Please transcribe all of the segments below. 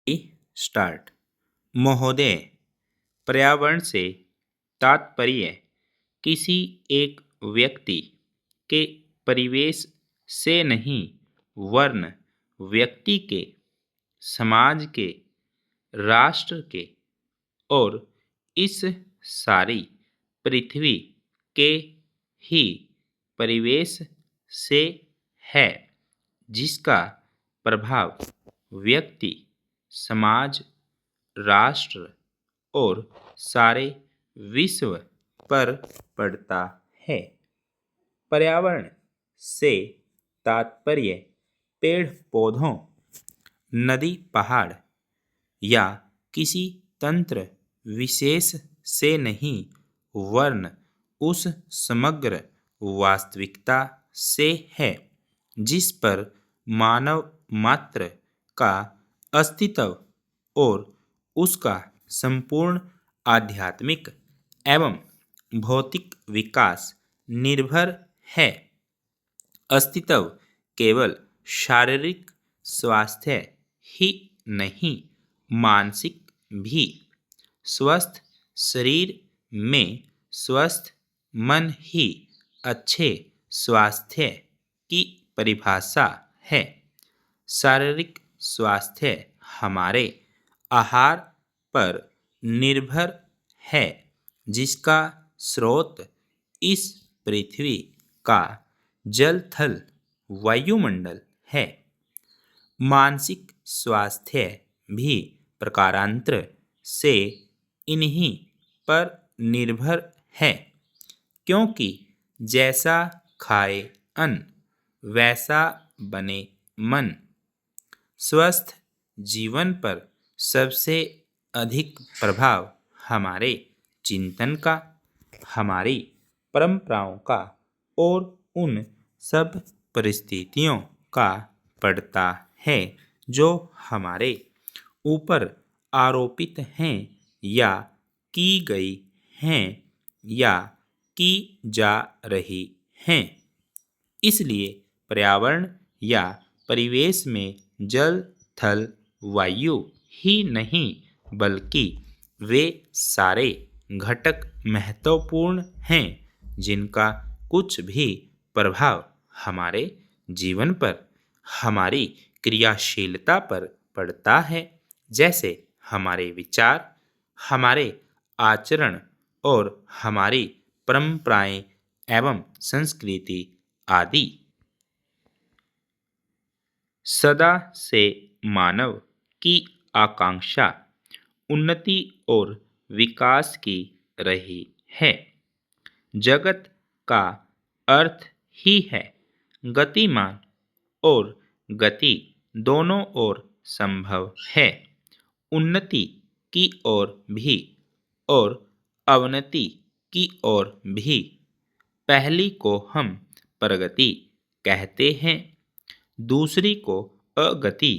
Start. महोदय, पर्यावरण से तात्पर्य किसी एक व्यक्ति के परिवेश से नहीं, वरन व्यक्ति के, समाज के, राष्ट्र के और इस सारी पृथ्वी के ही परिवेश से है, जिसका प्रभाव व्यक्ति, समाज, राष्ट्र और सारे विश्व पर पड़ता है। पर्यावरण से तात्पर्य पेड़ पौधों, नदी पहाड़ या किसी तंत्र विशेष से नहीं, वरन उस समग्र वास्तविकता से है जिस पर मानव मात्र का अस्तित्व और उसका संपूर्ण आध्यात्मिक एवं भौतिक विकास निर्भर है। अस्तित्व केवल शारीरिक स्वास्थ्य ही नहीं, मानसिक भी। स्वस्थ शरीर में स्वस्थ मन ही अच्छे स्वास्थ्य की परिभाषा है। शारीरिक स्वास्थ्य हमारे आहार पर निर्भर है, जिसका स्रोत इस पृथ्वी का जल थल वायुमंडल है। मानसिक स्वास्थ्य भी प्रकारांतर से इन्हीं पर निर्भर है, क्योंकि जैसा खाए अन्न वैसा बने मन। स्वस्थ जीवन पर सबसे अधिक प्रभाव हमारे चिंतन का, हमारी परंपराओं का और उन सब परिस्थितियों का पड़ता है जो हमारे ऊपर आरोपित हैं या की गई हैं या की जा रही हैं। इसलिए पर्यावरण या परिवेश में जल, थल, वायु ही नहीं, बल्कि वे सारे घटक महत्वपूर्ण हैं जिनका कुछ भी प्रभाव हमारे जीवन पर, हमारी क्रियाशीलता पर पड़ता है, जैसे हमारे विचार, हमारे आचरण और हमारी परंपराएं एवं संस्कृति आदि। सदा से मानव की आकांक्षा उन्नति और विकास की रही है। जगत का अर्थ ही है गतिमान, और गति दोनों ओर संभव है, उन्नति की ओर भी और अवनति की ओर भी। पहली को हम प्रगति कहते हैं, दूसरी को अगति,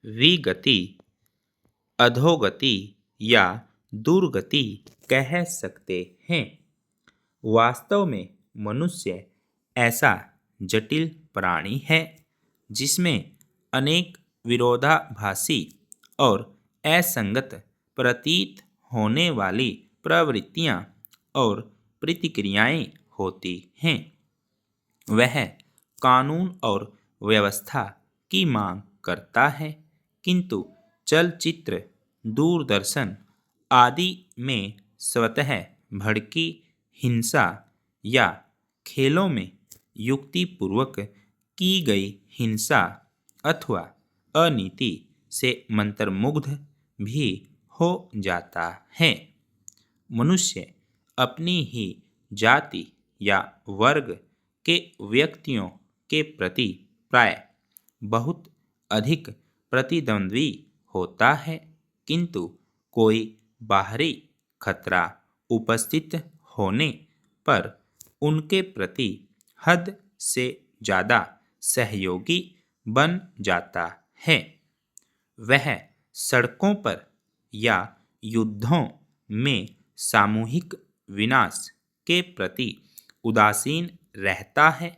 विगति, अधोगति या दुर्गति कह सकते हैं। वास्तव में मनुष्य ऐसा जटिल प्राणी है जिसमें अनेक विरोधाभासी और असंगत प्रतीत होने वाली प्रवृत्तियां और प्रतिक्रियाएं होती हैं। वह कानून और व्यवस्था की मांग करता है, किंतु चलचित्र, दूरदर्शन आदि में स्वतः भड़की हिंसा या खेलों में युक्तिपूर्वक की गई हिंसा अथवा अनीति से मंत्रमुग्ध भी हो जाता है। मनुष्य अपनी ही जाति या वर्ग के व्यक्तियों के प्रति प्राय बहुत अधिक प्रतिद्वंद्वी होता है, किंतु कोई बाहरी खतरा उपस्थित होने पर उनके प्रति हद से ज़्यादा सहयोगी बन जाता है। वह सड़कों पर या युद्धों में सामूहिक विनाश के प्रति उदासीन रहता है,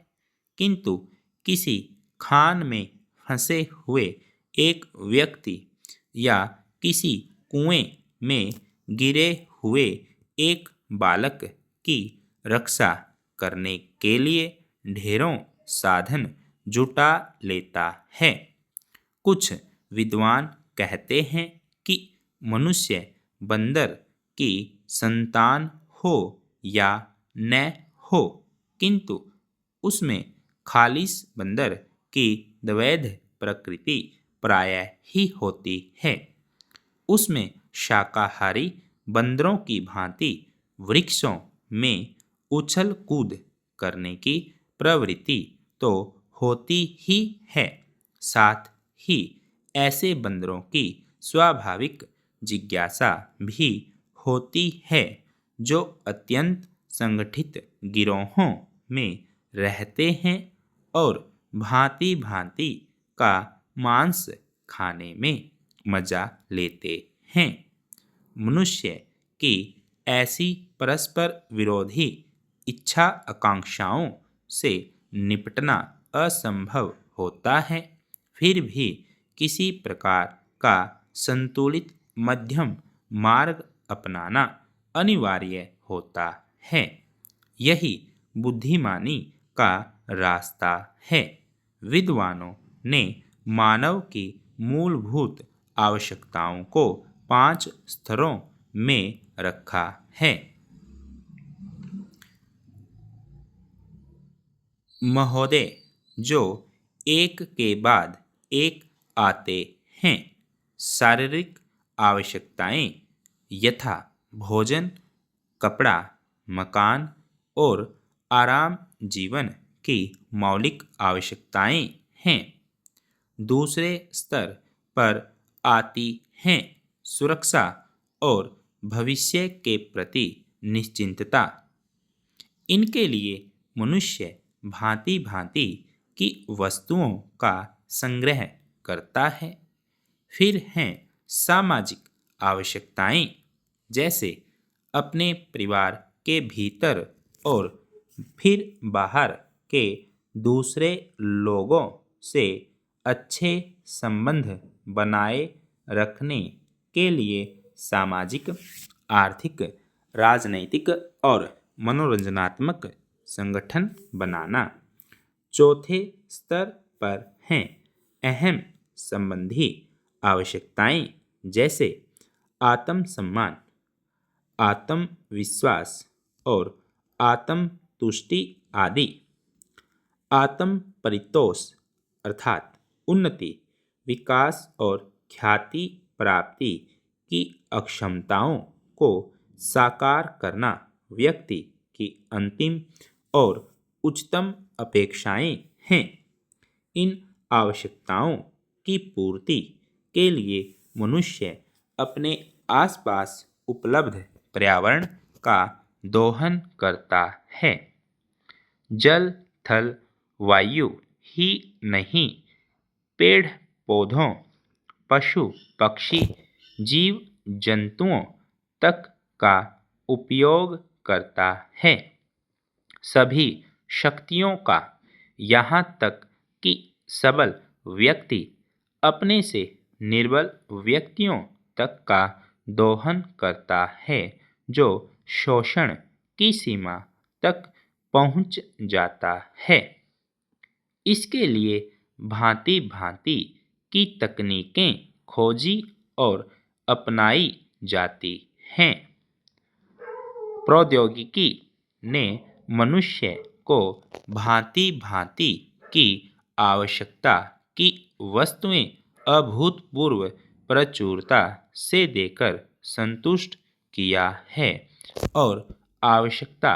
किंतु किसी खान में फंसे हुए एक व्यक्ति या किसी कुएं में गिरे हुए एक बालक की रक्षा करने के लिए ढेरों साधन जुटा लेता है। कुछ विद्वान कहते हैं कि मनुष्य बंदर की संतान हो या न हो, किंतु उसमें खालिस बंदर की द्वैध प्रकृति प्रायः ही होती है। उसमें शाकाहारी बंदरों की भांति वृक्षों में उछल कूद करने की प्रवृत्ति तो होती ही है, साथ ही ऐसे बंदरों की स्वाभाविक जिज्ञासा भी होती है जो अत्यंत संगठित गिरोहों में रहते हैं और भांति भांति का मांस खाने में मजा लेते हैं। मनुष्य की ऐसी परस्पर विरोधी इच्छा आकांक्षाओं से निपटना असंभव होता है, फिर भी किसी प्रकार का संतुलित मध्यम मार्ग अपनाना अनिवार्य होता है। यही बुद्धिमानी का रास्ता है। विद्वानों ने मानव की मूलभूत आवश्यकताओं को 5 स्तरों में रखा है। महोदय, जो एक के बाद एक आते हैं। शारीरिक आवश्यकताएं यथा भोजन, कपड़ा, मकान और आराम जीवन की मौलिक आवश्यकताएं हैं। दूसरे स्तर पर आती हैं सुरक्षा और भविष्य के प्रति निश्चिंतता। इनके लिए मनुष्य भांति भांति की वस्तुओं का संग्रह करता है। फिर हैं सामाजिक आवश्यकताएं, जैसे अपने परिवार के भीतर और फिर बाहर के दूसरे लोगों से अच्छे संबंध बनाए रखने के लिए सामाजिक, आर्थिक, राजनैतिक और मनोरंजनात्मक संगठन बनाना। चौथे स्तर पर हैं अहम संबंधी आवश्यकताएं, जैसे आत्मसम्मान, आत्मविश्वास और आत्मतुष्टि आदि। आत्म परितोष अर्थात उन्नति, विकास और ख्याति प्राप्ति की अक्षमताओं को साकार करना व्यक्ति की अंतिम और उच्चतम अपेक्षाएं हैं। इन आवश्यकताओं की पूर्ति के लिए मनुष्य अपने आसपास उपलब्ध पर्यावरण का दोहन करता है। जल, थल, वायु ही नहीं, पेड़ पौधों, पशु पक्षी, जीव जंतुओं तक का उपयोग करता है। सभी शक्तियों का, यहाँ तक कि सबल व्यक्ति अपने से निर्बल व्यक्तियों तक का दोहन करता है, जो शोषण की सीमा तक पहुंच जाता है। इसके लिए भांति भांति की तकनीकें खोजी और अपनाई जाती हैं। प्रौद्योगिकी ने मनुष्य को भांति भांति की आवश्यकता की वस्तुएं अभूतपूर्व प्रचुरता से देकर संतुष्ट किया है और आवश्यकता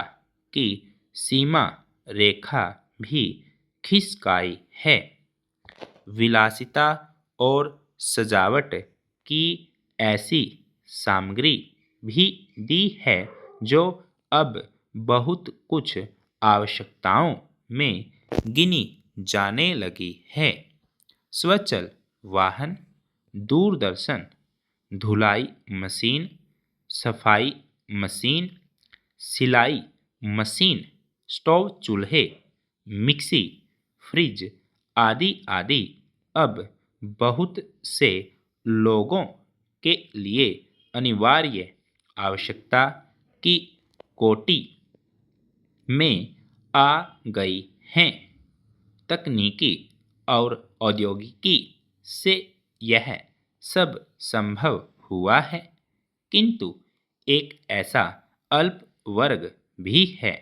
की सीमा रेखा भी खिसकाई है। विलासिता और सजावट की ऐसी सामग्री भी दी है जो अब बहुत कुछ आवश्यकताओं में गिनी जाने लगी है। स्वचल वाहन, दूरदर्शन, धुलाई मशीन, सफाई मशीन, सिलाई मशीन, स्टोव चूल्हे, मिक्सी, फ्रिज आदि आदि अब बहुत से लोगों के लिए अनिवार्य आवश्यकता की कोटि में आ गई हैं। तकनीकी और औद्योगिकी से यह सब संभव हुआ है, किंतु एक ऐसा अल्प वर्ग भी है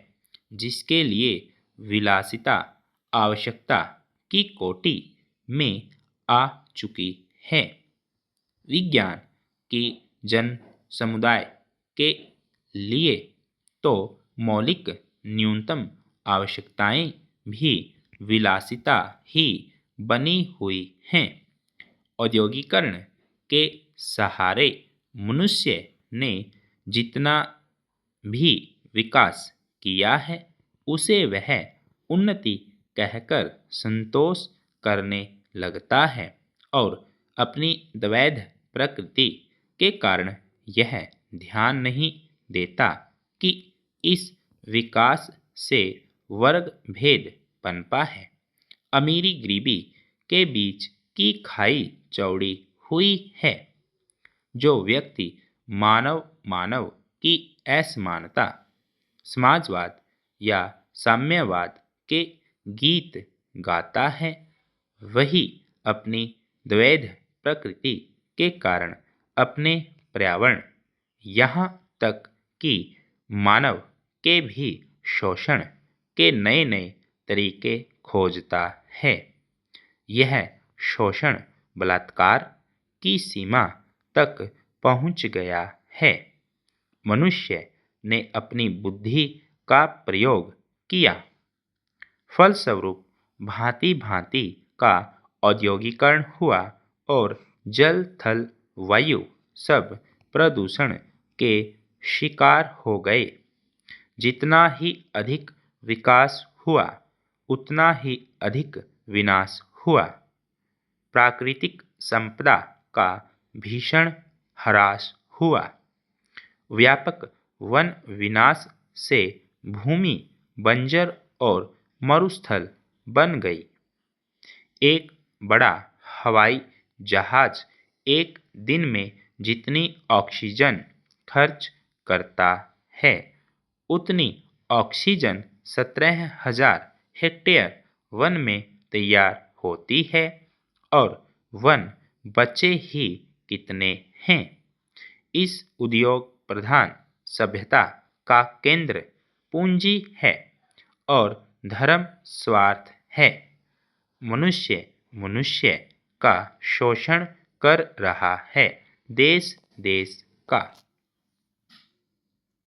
जिसके लिए विलासिता आवश्यकता की कोटि में आ चुकी है। विज्ञान की जन समुदाय के लिए तो मौलिक न्यूनतम आवश्यकताएं भी विलासिता ही बनी हुई हैं। औद्योगिकरण के सहारे मनुष्य ने जितना भी विकास किया है उसे वह उन्नति कहकर संतोष करने लगता है और अपनी द्वैध प्रकृति के कारण यह ध्यान नहीं देता कि इस विकास से वर्ग भेद पनपा है। अमीरी गरीबी के बीच की खाई चौड़ी हुई है। जो व्यक्ति मानव मानव की असमानता, समाजवाद या साम्यवाद के गीत गाता है, वही अपनी द्वैध प्रकृति के कारण अपने पर्यावरण, यहाँ तक कि मानव के भी शोषण के नए नए तरीके खोजता है। यह शोषण बलात्कार की सीमा तक पहुंच गया है। मनुष्य ने अपनी बुद्धि का प्रयोग किया, फलस्वरूप भांति भांति का औद्योगिकरण हुआ और जल थल वायु सब प्रदूषण के शिकार हो गए। जितना ही अधिक विकास हुआ उतना ही अधिक विनाश हुआ। प्राकृतिक संपदा का भीषण ह्रास हुआ। व्यापक वन विनाश से भूमि बंजर और मरुस्थल बन गई। एक बड़ा हवाई जहाज एक दिन में जितनी ऑक्सीजन खर्च करता है, उतनी ऑक्सीजन 17,000 हेक्टेयर वन में तैयार होती है और वन बचे ही कितने हैं। इस उद्योग प्रधान सभ्यता का केंद्र पूंजी है और धर्म स्वार्थ है। मनुष्य मनुष्य का शोषण कर रहा है, देश देश का।